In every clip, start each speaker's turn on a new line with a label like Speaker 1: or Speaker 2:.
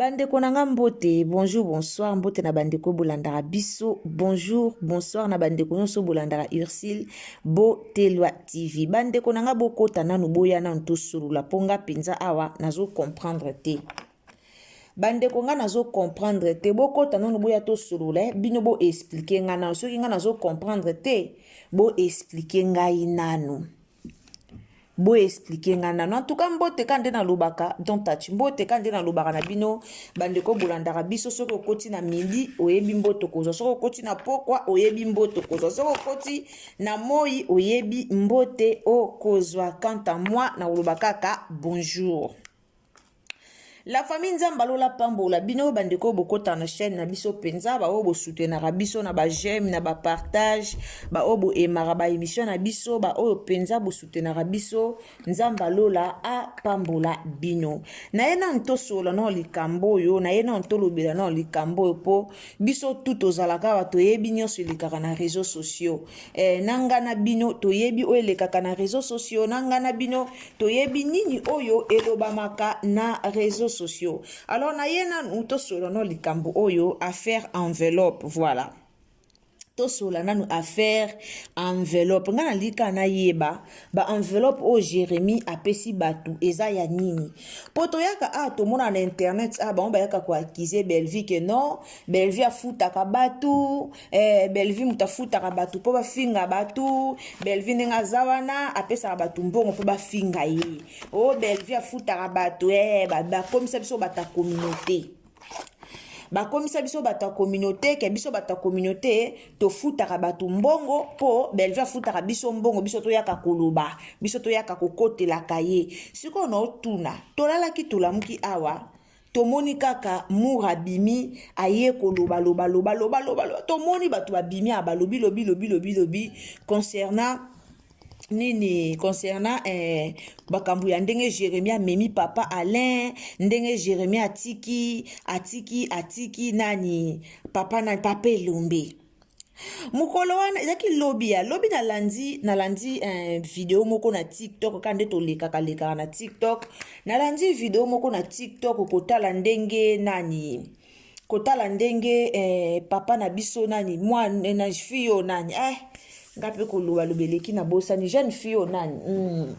Speaker 1: Bandeko nanga mbote, bonjour, bonsoir, mbote na bandeko bolandara biso, bonjour, bonsoir na bandeko nyonso bolandara Ursule, Botelwa TV. Bandeko nanga bokota nanu boya na nto surula, ponga penza awa, nazo comprendre te. Bandeko nga nazo comprendre te, bokota nanu boya to surula, bino bo explique nga na, soki nga nazo comprendre te, bo explique nga inanu. Bo expliquer ngana en tout cas mbote kande na lubaka don't touch mbote kande na lubaka na bino bandeko bolandaka biso soko koti na midi oyebi mboto kozo soko koti na pokwa oyebi mboto kozo soko koti na moi oyebi mbote o kozwa quant à moi na lubaka ka bonjour. La famille Nzambalola Pambola bino bandeko bokota na chaîne na biso penza ba obo soutenir biso na ba j'aime na ba partage ba obo emara ba émission na biso ba obo penza bo soutenir biso Nzambalola a Pambola bino na yena nto solo na likambo yo na yena nto lobela na likambo po biso tout ozalaka ba toyebi nyonso likaka na réseaux sociaux nanga na bino toyebi o lekaka na réseaux sociaux nanga na bino toyebi nini oyo elobamaka na réseaux sociaux. Alors na yena nuto solo no likambo oyo affaire enveloppe voilà. To sola nanu affaire enveloppe ngana lika na yeba ba enveloppe o Jérémie apesi batu eza ya nini poto yaka to mona na internet ba on ba yaka ko accuser Bellevie que non Bellevie afuta ka batu Bellevie mutafuta ka batu po ba finga batu Bellevie nenga zawana apesa batu mbongo po ba finga ye Bellevie afuta ka batu ba comme ça biso bata communauté ba komisa biso bata communauté ke biso bata communauté to futaka batu mbongo po Bellevie futaka biso mbongo biso to yaka koloba biso to yaka kokotela kaye siko no tuna tolalaki tolamuki awa tomoni kaka murabimi aye koloba loba tomoni batu babimi abalobi lobi concernant nini concernant bakambu ya ndenge Jérémie memi papa Alain ndenge Jérémie atiki nani papa Elombe mukolo wana ezaki lobi na landi video moko na TikTok kande to leka na TikTok na landi video moko na TikTok kotala ndenge nani kotala ndenge papa na biso nani moi na fio nani ngape koloba lobeleki na bosa ni jeune fille nani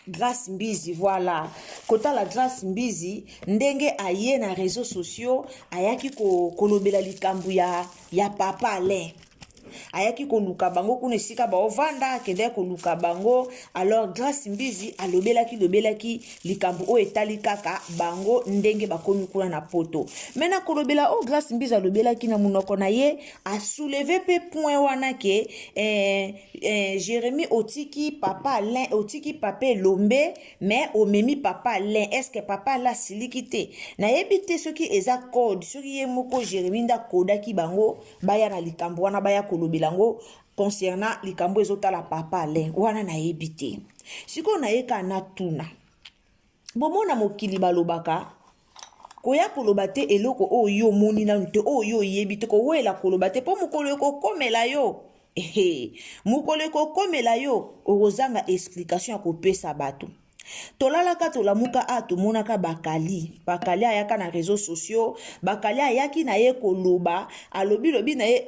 Speaker 1: Grace Mbizi voilà kotala Grace Mbizi ndenge aye na réseaux sociaux ayaki kolobela likambu ya papa Alain ayaki koluka bango kuna esika ba ovanda kende koluka bango alors Grace Mbizi lobelaki likambu o etali kaka bango ndenge bakomi kuna na poto mena kolobela Grace Mbizi alobelaki na munoko na ye a soulever pe point wana ke Jérémie otiki papa Alain otiki papa Elombe mais omemi papa Alain est-ce que papa la silikite na yebite soki eza code soki ye moko Jérémie nda kodaki bango baya na likambu wana baya bilango concernant likambo ezotala papa Alain wana na yebite siko na yeka na tuna bomona mokili balobaka koya kolobate eloko oyo moni na nte oyo yebite ko wela kolobate po mukolo ko komela yo mukolo ko komela yo ozanga explication ko pesa batu tolalaka tolamuka tomonaka bakali ayaka na réseaux sociaux bakali ayaki na ye koloba alobi na ye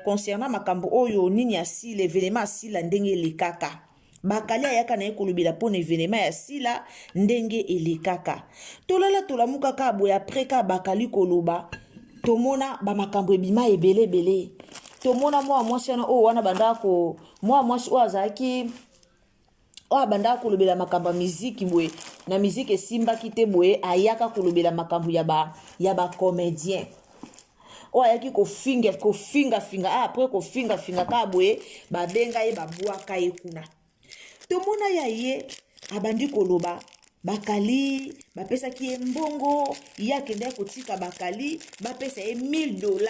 Speaker 1: concernant makambo oyo nini asi l'événement asila ndenge elekaka bakali ayaka na ye kolobela pona événement ya sila ndenge elekaka tolamuka ka boya après ka bakali koloba tomona ba makambo ebima ebele tomona mwasi wana bandako mwasi azaki banda kolobela makambo musique boye na musique esimba kite boye ayaka kolobela makambo ya ba comédien ayaki kofinga après kofinga ka boye babenga ye babuaka ye kuna tomona ya ye abandi koloba bakali bapesaki ye mbongo yakende kotika bakali bapesa ye $1000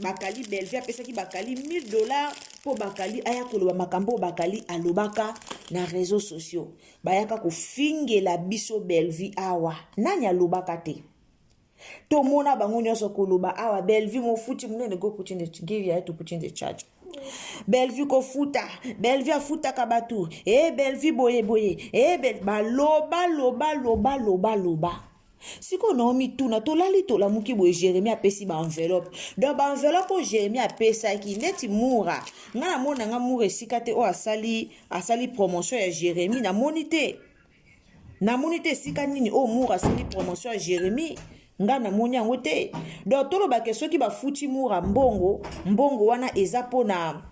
Speaker 1: bakali Bellevie apesaki bakali $1000 po bakali aya koloba makambo bakali alobaka na réseaux sociaux bayaka kofingela biso Bellevie awa nani alobaka te tomona bango nyonso koloba awa Bellevie mofuti munene go put in the give you to put in the charge Bellevie kofuta Bellevie afuta kabatu Bellevie boye baloba Siko Naomi tuna to lali to la muki boye Jérémie apesi ba enveloppe. Donc ba enveloppe o Jérémie apesa ki ndeti mura. Nga na mona nga mura esika te o asali promotion ya Jérémie na monite. Na monite esika nini o mura asali promotion ya Jérémie. Nga na moni yango te. Donc tolo ba keso ki ba futi mura mbongo wana eza pona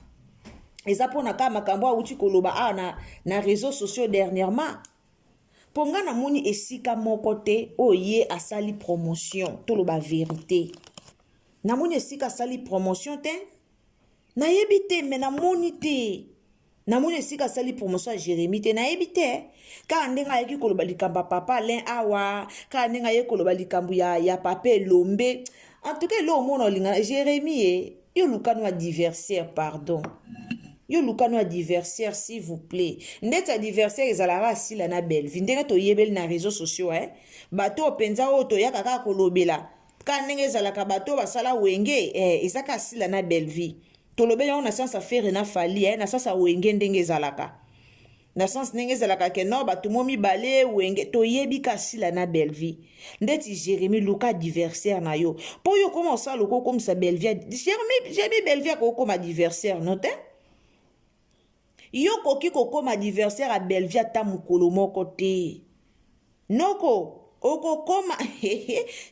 Speaker 1: ka makambo auti koloba na réseaux sociaux dernièrement. Ponga na moni esika moko te oye asali promotion tolo ba vérité. Na moni esika asali promotion te na yebite me na moni te. Na moni esika asali promotion a Jérémie te na yebite. Ka ndenga yeki koloba likamba papa len awa, ka ndenga yeki koloba likambu ya papa Lombe. En tout cas lo mona linga Jérémie yo lukano adversaire pardon. Yo lukano adversaire s'il vous plaît. Ndeta adversaire ezalara asila na Belleville. Ndenge to yebeli na réseaux sociaux bato penza o to yaka ka kolobela. Ka ndenge ezalaka bato basala wenge ezaka asila na Belleville. To lobela on a sens à faire na fali na sens a wenge ndenge ezalaka. Na sens ndenge ezalaka ke no bato momi bale wenge to yebi ka asila na Belleville. Ndeti Jérémie luka adversaire na yo. Po yo comment ça loko comme ça Belleville. Jérémie Belleville ko comme adversaire note. Yo koki kokoma adversaire a Belleville ata mukolo moko te. Noko oko koma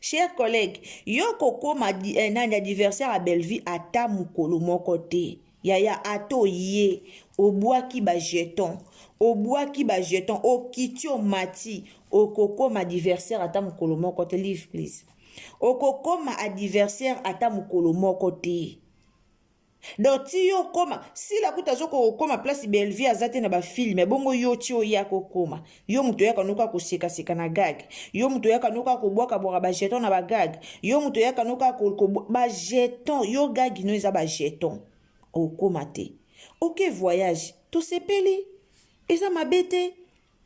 Speaker 1: cher collègue, yo kokoma nani adversaire a Belleville ata mukolo moko te. Yaya ato ye obwaki ba jeton. Obwaki ba jeton okiti o mati okokoma adversaire ata mukolo moko te. Leave please. Okokoma adversaire ata mukolo moko te. Donc ti yo koma si la kuta zoko koma place Belleville azate na ba film bongo yo ti o ya ko koma yo muto yaka nuka ko seka na gag yo muto yaka nuka ko boka ba jeton na ba gag yo muto yaka nuka ko ba jeton yo gag no eza ba jeton o koma te. OK voyage to sepeli eza mabete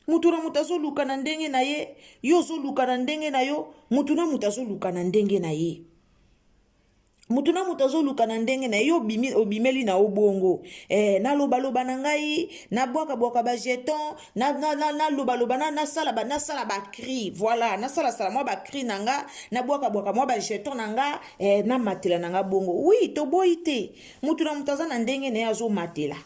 Speaker 1: mutu na mutazo luka na ndenge na ye yo zo luka na ndenge na yo mutu na mutazo luka na ndenge na ye. Mutuna mutazo luka na ndenge na yo obimeli na obongo na loba na ngai na boka ba jeton na loba na sala ba cri voilà na sala moi ba cri nanga na boka moi ba jeton nanga na matela nanga bongo oui to boite mutuna mutaza na ndenge na yazo matela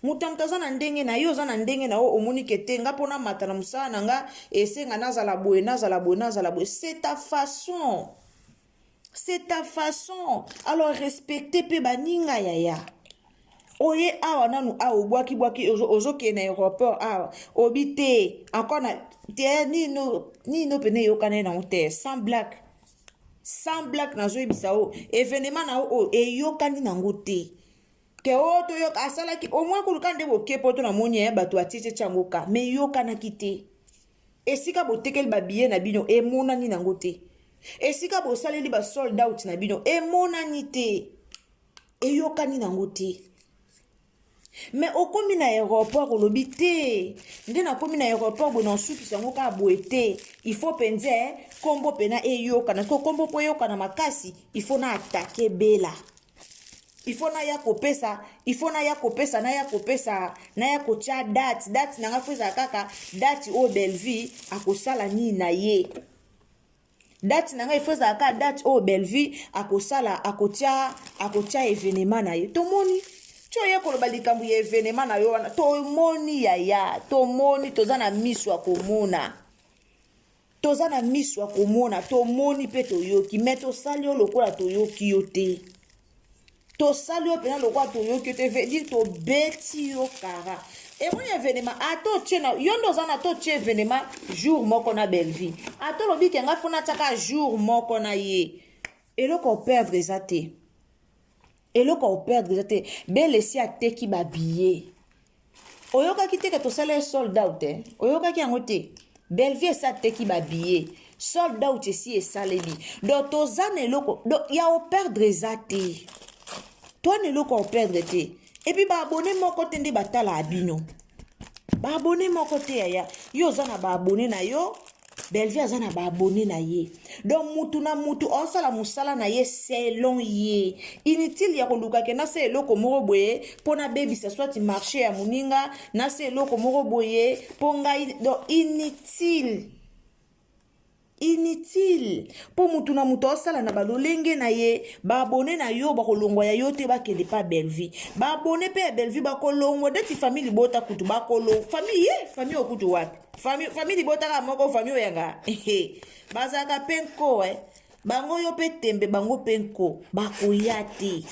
Speaker 1: mutamtaza na ndenge na yo za na ndenge na o omoni kete nga pona matala musala nanga esenga nazala boye c'est ta façon. C'est ta façon. Alors respectez pe baninga yaya. Oye awa nanu awa bwaki ozo ke na aéroport awa obite encore na te ni no pene yo kana na hotel sans blague na zo ebisa o événement na o e yo kandi na ngote ke o to yo asala ki au moins ko kande bo ke poto na moni ya bato atite changoka me yo kana kite esika botekel ba billet na bino e mona ni na ngote. Esika bo saleli ba sold out na bino e monani te e yokani nango te. Mais okomi na aéroport olobi te nde na komi na aéroport bo na suki sango ka boete il faut penze kombo pena e yokana ko kombo po yokana makasi il faut na attaquer bela. Il faut na ya kopesa na ya kocha date na nga feza kaka date o Belleville akosala ni na ye. Date nanga ifoza ka date o Belleville akosala akotia événement na ye. Tomoni cho ye koloba likambu ya événement na yo wana tomoni yaya tomoni tozana miswa komona. Tozana miswa komona tomoni pe toyoki meto sali lokola toyoki yote. To sali o pena lokola toyoki te veut dire to beti yo kara. Et mon événement, ato tchena, yondo zana to tche événement jour moko na Belleville. Ato lobi kenga fona taka jour moko na ye. Et le ko perdre ezate. Belle si ate ki ba billet. Oyoka ki te ke to sale sold out Oyoka ki angote. Belleville sa te ki ba billet. Sold out si e salebi. Donc to zane loko, donc ya o perdre ezate. Toi ne loko o perdre te. Et puis ba abonné moko tende batala abino. Ba abonné moko te ya. Yo zana ba abonné na yo. Belleville zana ba abonné na ye. Donc mutu na mutu osala musala na ye selon ye. Inutile ya koluka ke na se eloko moko boye pona baby ça soit marché ya muninga na se eloko moko boye ponga donc inutile. inutile po mutu na mutu osala na balolenge na ye baabone na yo bakolongwa ya yo te bakende pa Bellevue baabone pe ya Bellevue bakolongwa deti famille libota kutu bakolo famille okutu wapi famille libotaka moko famille oyanga bazalaka pe nko bango yo pe tembe bango pe nko bakoya te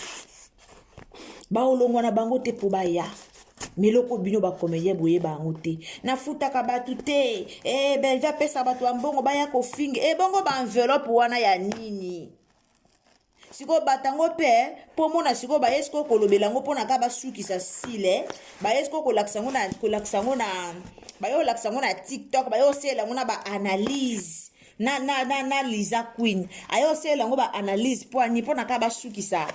Speaker 1: baolongwa na bango te po baya miloko bino bakomeye boye bango te nafutaka batu te Bellevue apesa batu ya mbongo baya kofinga bongo ba enveloppe wana ya nini siko batango pe po mona siko ba esko kolobela ngo pona ka basukisa sile ba esko kolakisa ngo na bayo lakisa ngo na TikTok bayo sela ngo na ba analyse na Liza Queen ayo sela ngo ba analyse po ani pona ka basukisa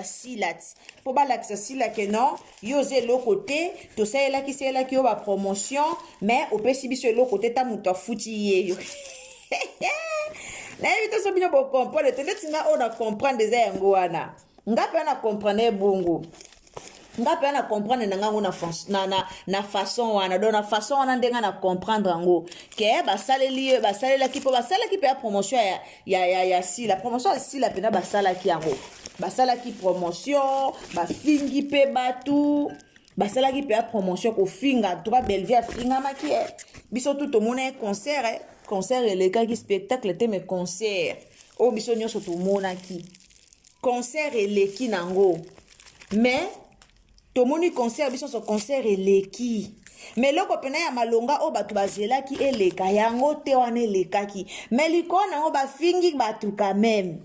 Speaker 1: silat po balakisa sila ke non yo ze lo côté to sela ki yo ba promotion mais opesi biso lo côté ta muto futi ye yo na evite so bino bo comprendre te netinga on a comprendre des yango wana ngape na comprendre bongo ngape na comprendre na ngango na façon wana do na façon wana ndenga na comprendre ngo ke basalela ki pe promotion ya si la promotion ya si la pena basala ki yango basala ki promotion bafingi pe batu basala ki pe promotion ko finga to ba Bellevue finga maki biso tout mona concert elekaki spectacle te mais concert o biso nyonso to mona ki concert eleki nango mais tomoni concert biso so concert eleki mais loko pena ya malonga o batu bazelaki eleka yango te wana elekaki mais likona nango bafingi batu quand même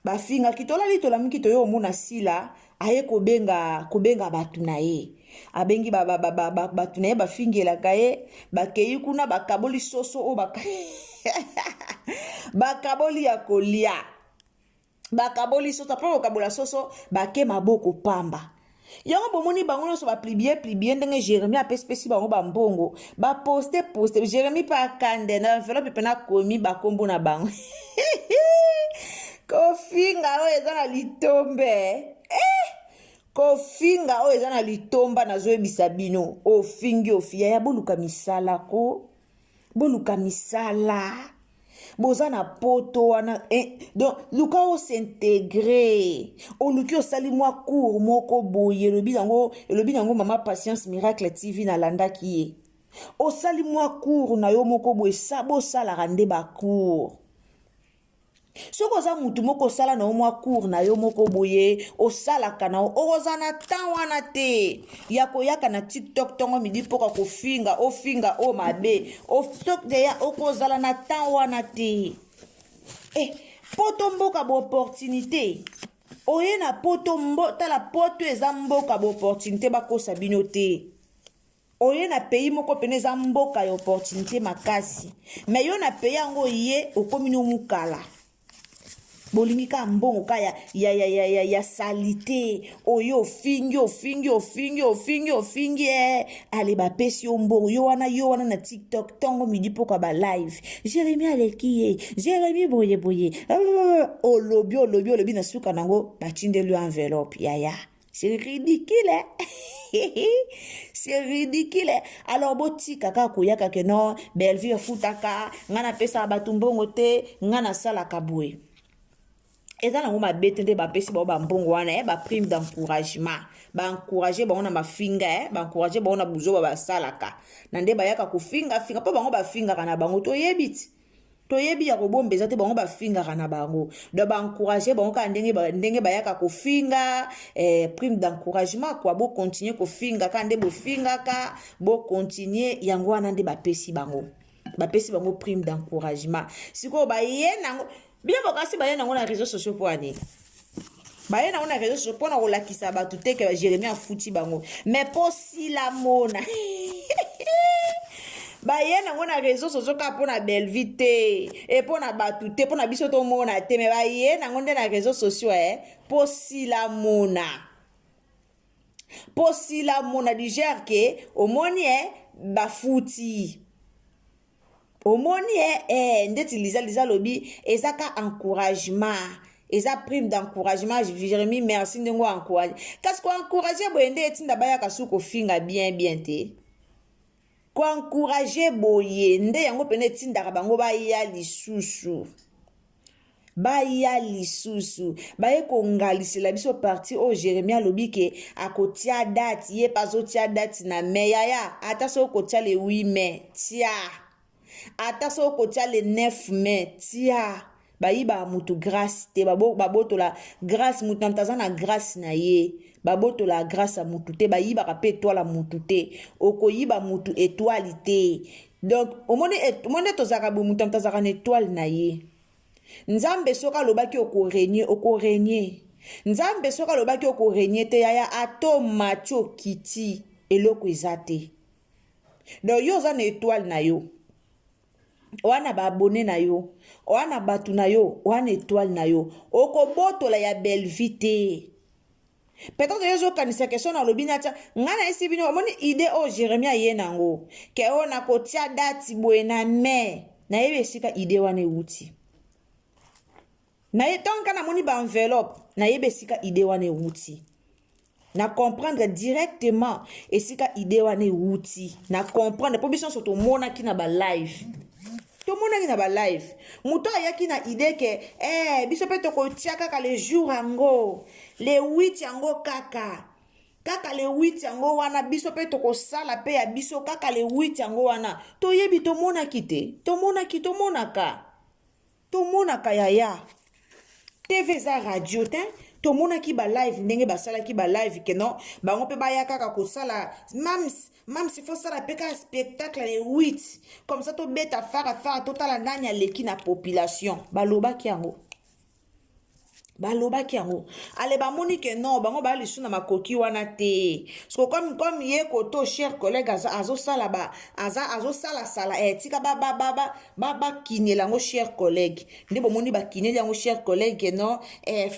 Speaker 1: bafinga kitolali tolamiki to yo mona sila aye kobenga batu na ye abengi batu na ye bafingelaka ye bakei kuna bakaboli soso o bakaboli ya kolia bakaboli soso apres kokabola soso bake maboko pamba yango bomoni bango nyonso baplibie ndenge Jérémie apespesi bango bambongo baposte Jérémie pa akande na enveloppe pe na komi bakombo na bango kofinga oyo eza na litombe kofinga oyo eza na litomba nazoyebisa bino ofingi ofiya ya boluka misala boluka misala boza na poto wana donc luka osintégrer oluki osali mwa cours moko boye elobi nango mama Patience Miracle TV nalandaki ye osali mwa cours na yo moko boye bosalaka nde bacours soko oza mutu moko osala na mwa cours na yo moko boye osalaka na okoza na temps wana te ya koyaka na TikTok ntongo midi mpoka ofinga o mabe deya okozala na temps wana te poto mboka boopportunité oye na poto tala poto eza mboka boopportunité bakosa bino te oye na pays moko pene eza mboka ya opportunité makasi me yo na pays yango ye okomi no mukala bolingi ka mbongo ka ya salite oyo ofingi ale bapesi yo mbongo yo wana na TikTok tongo midi poka ba live Jérémie aleki Jérémie boye olobi na suka nango batindeli enveloppe yaya c'est ridicule c'est ridicule alors botika kaka koyaka ke non Bellevue futaka ngana pesa batu mbongo te ngana sala kabwe eza nango mabete nde bapesi bao bambongo wana ba prime d'encouragement baencourage bango na mafinga baencourage bango na buzoba basalaka na nde bayaka kofinga mpo bango bafingaka na bango toyebi ya kobombeza te bango bafingaka na bango do baencourage bango kaka ndenge bayaka kofinga prime d'encouragement kwa bocontinue kofinga ka nde bofingaka bocontinue yango wana nde bapesi bango prime d'encouragement sikoyo baye nango bien bakasi baye nango na réseaux sociaux po ani baye nango na réseaux sociaux po na kolakisa batu te ke Jérémie afuti bango mais po sila mona baye nango na réseaux sociaux ka po na Bellevue te po na batu te po na biso to mona te mais baye nango nde na réseaux sociaux po sila mona du genre ke omoni bafuti omoni ndeti liza lobi ezaka encouragement eza prime d'encouragement Jérémie merci ndengo encourage kasi ko encourager boye nde etinda bayaka suko finga bien te encourager boye nde yango pene tindaka bango baya lisusu baye kongalisela biso parti o Jeremia lobi ke akotia date ye pazotia date na me yaya ata so kotia le 8 mai tia ata so kotia le 9 mai tia bayiba mutu grâce te babotola grâce mutu na mtaza na grâce na ye babotola grâce a mutu te bayibaka pe étoile mutu te okoyiba mutu étoile te donc omone tozaka bo mutu mtazaka na étoile na ye nzambe soka lobaki okorenye nzambe soka lobaki okorenye te yaya ato macho kiti eloko eza te donc yo oza na étoile na yo wana baabone na yo wana batu na yo wana étoile na yo okobotola ya belle vie te peut-être yo kanisa question na lobi na tia ngana esi bino omoni idée o Jeremia ye nango ke o na kotia date boye na mai na yebe sika idée wana euti na ye tonka na moni ba enveloppe na yebe sika idée wana euti na comprendre directement esika idée wana euti na comprendre po biso soto mona ki na ba live to mona ki na ba live muto ayaki na idée ke biso pe to ko tia kaka le jour ango le 8 yango kaka le 8 yango wana biso pe to ko sala pe ya biso kaka le 8 yango wana to yebi to mona kite to mona ka yaya TV za radio te to mona ki ba live ndenge basala ki ba live ke non bango pe baya kaka ko sala mam si faut sala pe ka spectacle le 8 comme ça to beta fara totala nanya leki na population balobaki yango ale bamoni ke non bango ba lisu na makoki wana te so comme ye koto cher collègue azosala tika ba kinela yango cher collègue nde bomoni ba kinela yango cher collègue non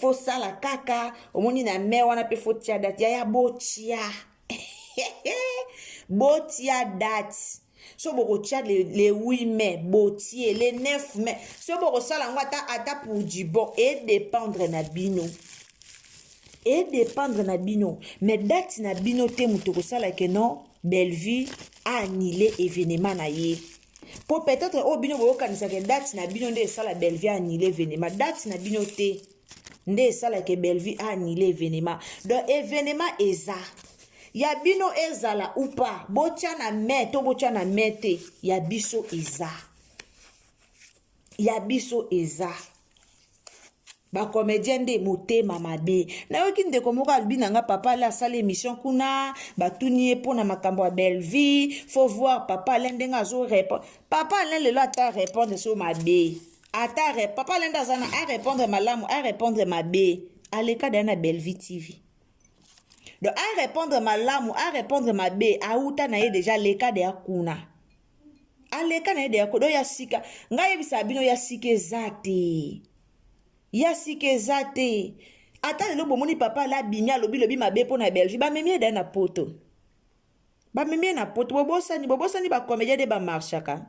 Speaker 1: faut sala kaka omoni na me wana pe faut tia date ya botia botia date so boko tia le 8 mai botier le 9 mai so boko sala ngo ata pour du bon et dépendre na bino mais date na bino te muto ko sala ke non belle vie a annulé événement na ye pour peut-être o bino bo kanisa ke date na bino nde sala belle vie a annulé événement date na bino te nde sala ke belle vie a annulé événement donc événement eza ya bino ezala ou pas botia na me to botia na mete ya biso eza ba comédien de motema mabe na yoki ndeko moko albi nanga papa la sala émission kuna batuni po na makambo ya belle vie faut voir papa lendenga zo répondre papa lelo ata répondre sur mabe papa lenda zana a répondre malamu a répondre mabe aleka dana belle vie TV. Donc, à répondre malamu, à répondre ma bé, à outa na ye déjà le cas de akuna. A le cas na ye de akodo ya sika. Nga yebisa bino ya sike zate. Ata le bomoni papa la bimia lobi ma bé po na Belgique. Ba memie da na poto. Bobosani ba comédien de ba marchaka.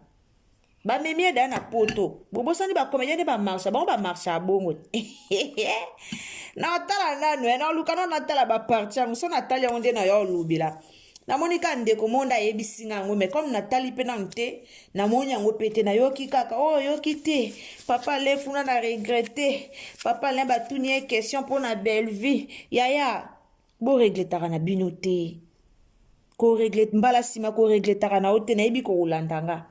Speaker 1: Ba memie da na poto. Bobosani ba comédien de ba marcha. Ba marcha bongo. Na tala nanu na lukana na tala ba parti yango so na tali yango nde na yo lubila na monika ndeko monda yebisinga yango mais comme na tali pe na mte na moni yango pete na yoki kaka yoki te papa le kuna na regretter papa le batuni question pour na belle vie yaya bo regretaka na bino te ko regret mbala sima ko regretaka na ote na yebi ko ulandanga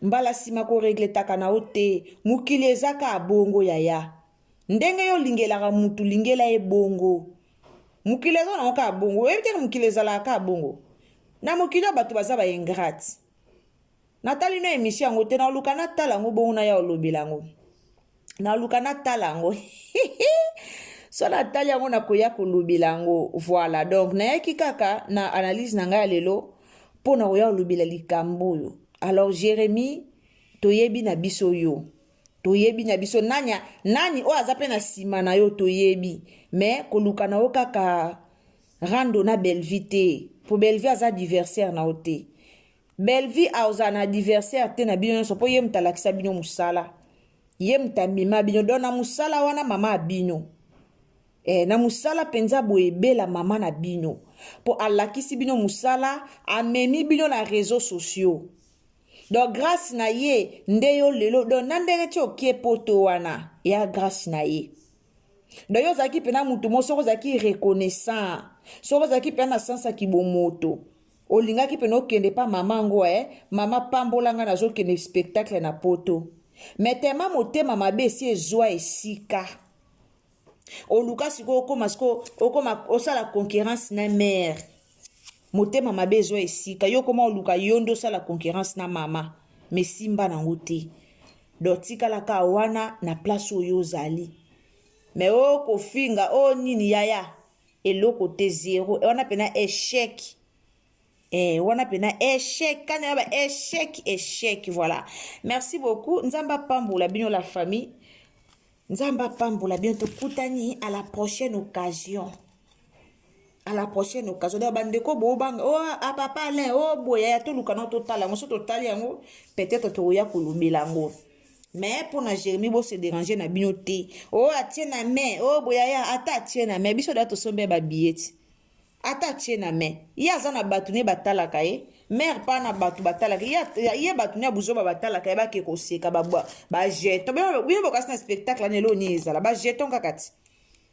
Speaker 1: mbala sima ko regretaka na ote mukili ezaka abongo yaya ndenge yo lingelaka mutu lingela e bongo mukile zo na ka bongo ebite mukile zala ka bongo na mukile batu baza ba ingrate natali na émission ngo te na luka na tala ngo bongo na ya olobelango na luka na tala ngo so na tali yango na koya kolobelango voilà donc na yaki kaka na analyse na nga lelo pona koya olobela likambo yo alors Jérémie toyebi na biso yo toyebi na biso nani o azape na sima na yo toyebi mais koluka na yo kaka rando na belle vie te po belle vie aza adversaire na yo te belle vie aza na adversaire te na bino nyonso po ye mutalakisa bino musala ye mutamima bino dona musala wana mama abino na musala penza boyebela mama na bino po alakisi bino musala amemi bino na réseaux sociaux. Donc grâce na ye nde yo lelo donc na ndenge ti okie poto wana ya grâce na ye. Donc yo ozalaki pena mutu mo soko ozalaki reconnaissant soko ozalaki pena na sansa kibomoto olingaki pena okende pa mama ngo mama pambolanga nazokende spectacle na poto mais tema motema mabe esi ezwa esika oluka siko okoma osala concurrence na mère motema mabe ezwa esika yo koma oluka yondo osala concurrence na mama mais simba nango te donc tikalaka wana na place oyo ozali mais okofinga nini yaya eloko te zéro wana pena échec wana pena échec kana yaba échec voilà. Merci beaucoup. Nzamba pambola bino la famille. Nzamba pambola bien tokutani à la prochaine occasion. À la prochaine occasion. Da bandeko bo banga a papa Alain boya ya toluka na totala ngo so totali yango peut-être toya kolubela ngo. Mais pour na Jérémie bo se déranger na bino te. Atie na main boya ya ata atie na main biso da to sombe ba billet. Ata tie na me ya zana batu ne batalaka mère pa na batu batalaka ya batu ne buzo batalaka ba ke koseka ba jeton bien bokasi na spectacle ne lo ni ezala ba jeton kakati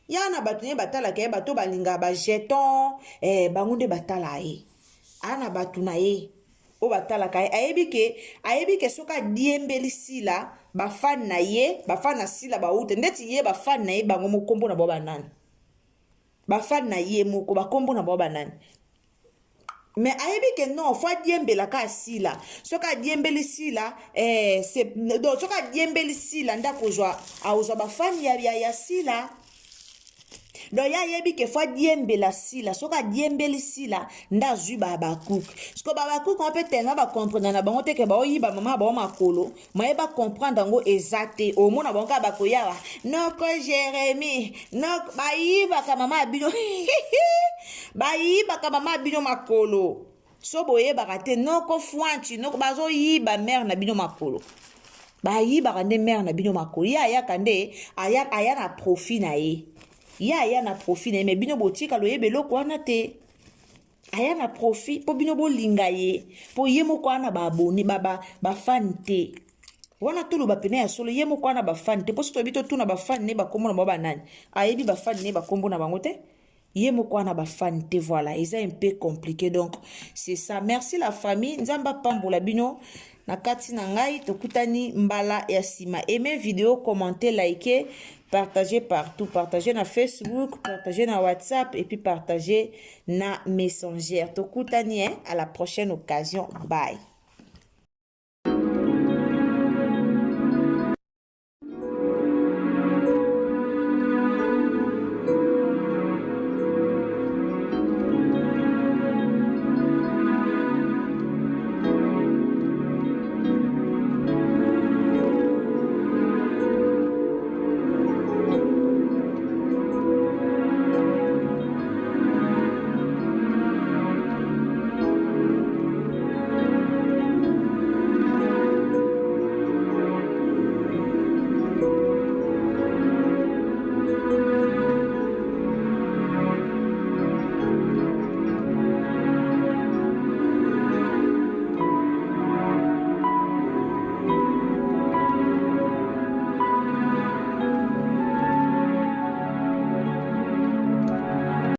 Speaker 1: ya na batu ne batalaka bato balinga ba jeton bango nde batala ana batu na o batalaka ayebi ke soka diembeli sila ba fan na ba fan na sila ba ute ndeti ye ba fan na bango mokombo na bo banani bafan na ye moko bakombo na baba nani mais ayebi ke non fa diembela ka sila soka diembeli sila c'est donc soka diembeli sila ndako jwa auzwa bafan ya sila donc ya yebi ke fa diembela sila soka diembeli sila ndazwi babakuk sko babakuk on peut tellement ba comprendre na bango te ke ba oyiba mama ba makolo moye ba comprendre ngo exacte au mona bango ba koyawa noko Jérémie nok ba yiba ka mama bino ba yiba ka mama bino makolo so boye ba kate noko fwanchi noko bazo yiba mère na bino makolo ba yiba kande mère na bino makolo ya kande aya na profit na ye ya na profit na mais bino botika loyebe loko wana te aya na profit po bino bolinga ye po ye moko wana ba abonné ba fan te wana tolo ba pena ya solo ye moko wana ba fan te po so bito tuna ba fan ne ba kombo na ba nani ayebi ba fan ne ba kombo na bango te ye moko wana ba fan te voilà ils est un peu compliqué donc c'est ça. Merci la famille nzamba pambola bino na kati na ngai tokutani mbala ya sima. Aimez vidéo, commentez, likez, partagez partout, partagez na Facebook, partagez na WhatsApp et puis partagez na Messenger. Tokutani à la prochaine occasion. Bye.